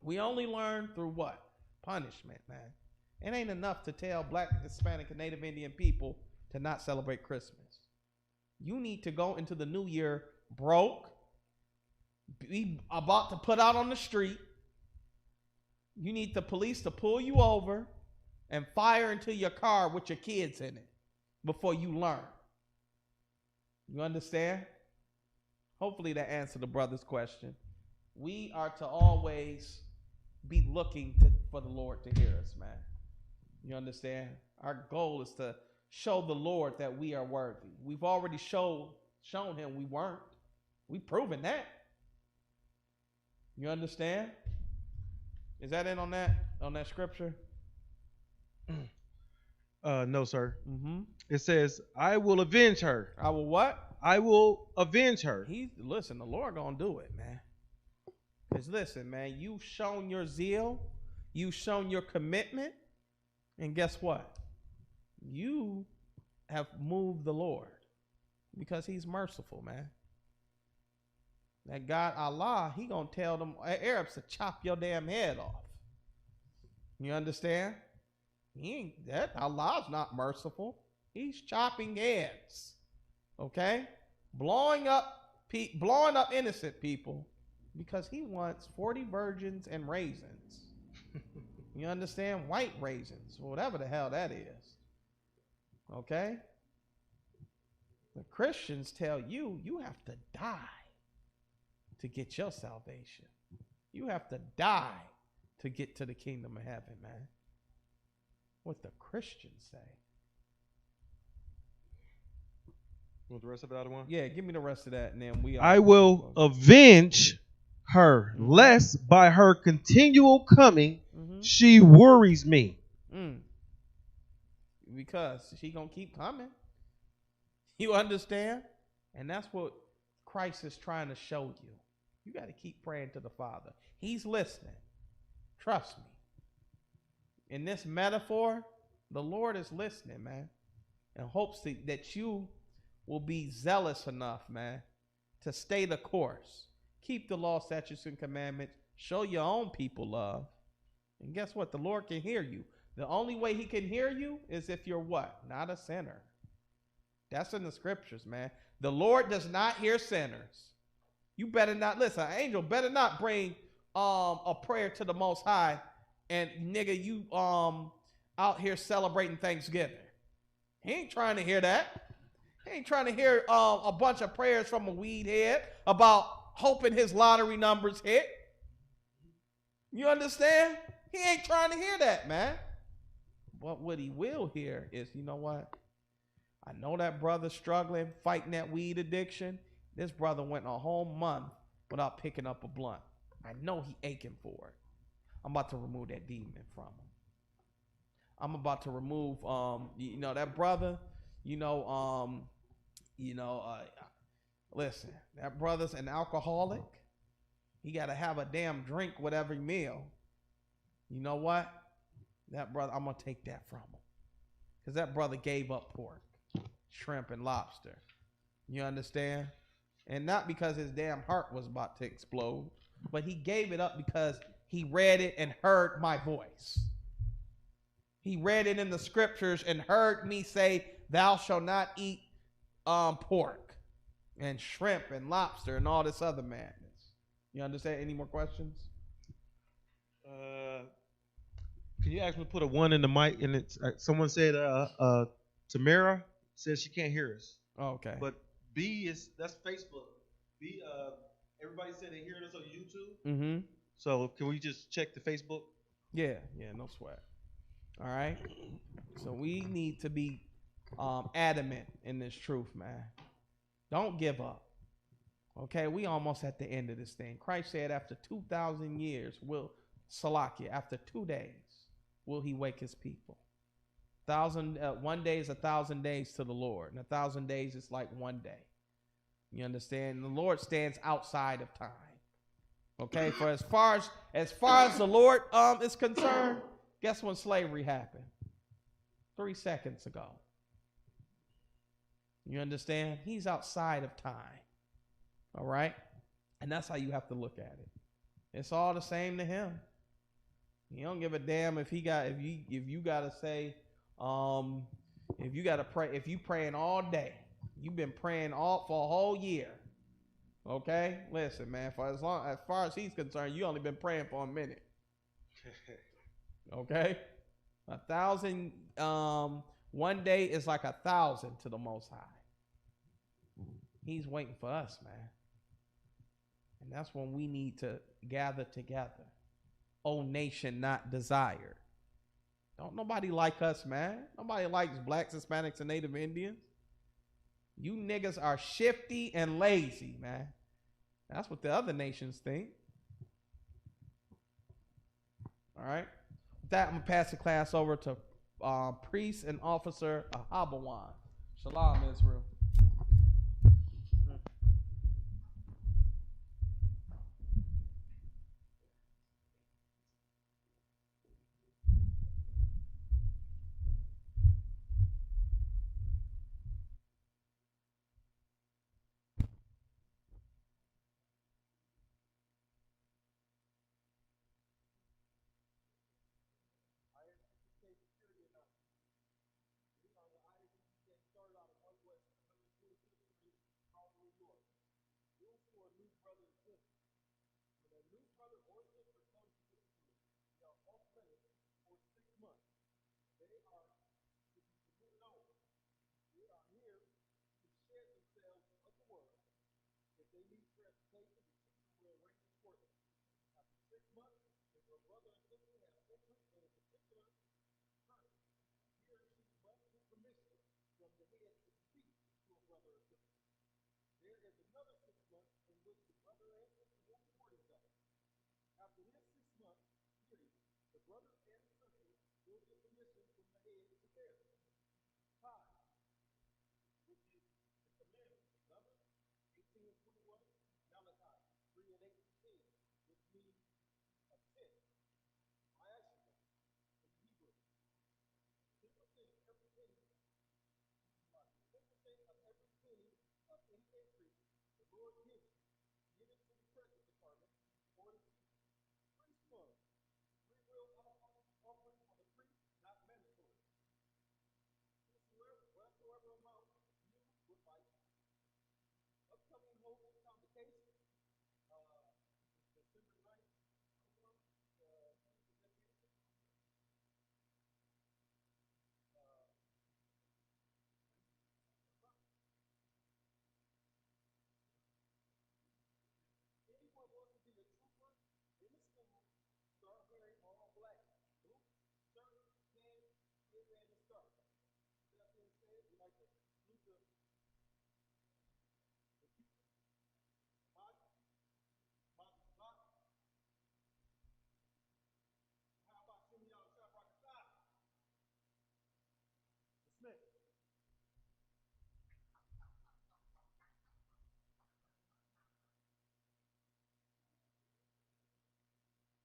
We only learn through what? Punishment, man. It ain't enough to tell Black, Hispanic, and Native Indian people to not celebrate Christmas. You need to go into the new year broke, be about to put out on the street. You need the police to pull you over and fire into your car with your kids in it before you learn. You understand? Hopefully that answered the brother's question. We are to always be looking for the Lord to hear us, man. You understand? Our goal is to show the Lord that we are worthy. We've already shown him we weren't. We proven that. You understand? Is that in on that scripture? No, sir. Mm-hmm. It says, I will avenge her. I will what? I will avenge her. Listen, the Lord gonna do it, man. Because listen, man, you've shown your zeal, you've shown your commitment, and guess what? You have moved the Lord because he's merciful, man. That God Allah, he gonna tell them Arabs to chop your damn head off. You understand? That Allah's not merciful. He's chopping heads. Okay? Blowing up innocent people because he wants 40 virgins and raisins. You understand? White raisins, whatever the hell that is. Okay? The Christians tell you have to die to get your salvation. You have to die to get to the kingdom of heaven, man. What the Christians say. You want the rest of it out of one? Yeah, give me the rest of that, and then I will avenge her, lest by her continual coming she worries me. Because she gonna keep coming. You understand? And that's what Christ is trying to show you. You got to keep praying to the Father. He's listening. Trust me. In this metaphor, the Lord is listening, man, and hopes that you will be zealous enough, man, to stay the course. Keep the law, statutes, and commandments. Show your own people love. And guess what? The Lord can hear you. The only way he can hear you is if you're what? Not a sinner. That's in the scriptures, man. The Lord does not hear sinners. You better not, listen, an angel better not bring a prayer to the Most High and nigga, you out here celebrating Thanksgiving. He ain't trying to hear that. He ain't trying to hear a bunch of prayers from a weed head about hoping his lottery numbers hit. You understand? He ain't trying to hear that, man. But what he will hear is, you know what? I know that brother's struggling, fighting that weed addiction. This brother went a whole month without picking up a blunt. I know he aching for it. I'm about to remove that demon from him. I'm about to remove, that brother, listen, that brother's an alcoholic. He got to have a damn drink with every meal. You know what? That brother, I'm going to take that from him. Because that brother gave up pork, shrimp, and lobster. You understand? And not because his damn heart was about to explode, but he gave it up because he read it and heard my voice. He read it in the scriptures and heard me say, thou shalt not eat pork and shrimp and lobster and all this other madness. You understand? Any more questions? Can you ask me to put a 1 in the mic? And it's someone said Tamara says she can't hear us. Oh, okay. But B that's Facebook. B everybody said they hearing us on YouTube. Mm-hmm. So can we just check the Facebook? Yeah, no sweat. All right. So we need to be adamant in this truth, man. Don't give up. Okay, we almost at the end of this thing. Christ said after 2,000 years, after 2 days, will he wake his people. 1 day is 1,000 days to the Lord, and 1,000 days is like 1 day. You understand? And the Lord stands outside of time. Okay, for as far as the Lord is concerned, guess when slavery happened? 3 seconds ago. You understand? He's outside of time. All right? And that's how you have to look at it. It's all the same to him. He don't give a damn if you gotta say, if you gotta pray, if you praying all day, you've been praying for a whole year. Okay? Listen, man, as far as he's concerned, you only been praying for a minute. Okay? 1,000, 1 day is like 1,000 to the Most High. He's waiting for us, man. And that's when we need to gather together. O nation not desired. Don't nobody like us, man. Nobody likes blacks, Hispanics, and Native Indians. You niggas are shifty and lazy, man. That's what the other nations think. All right. With that, I'm going to pass the class over to priest and officer Ahabawan. Shalom, Israel.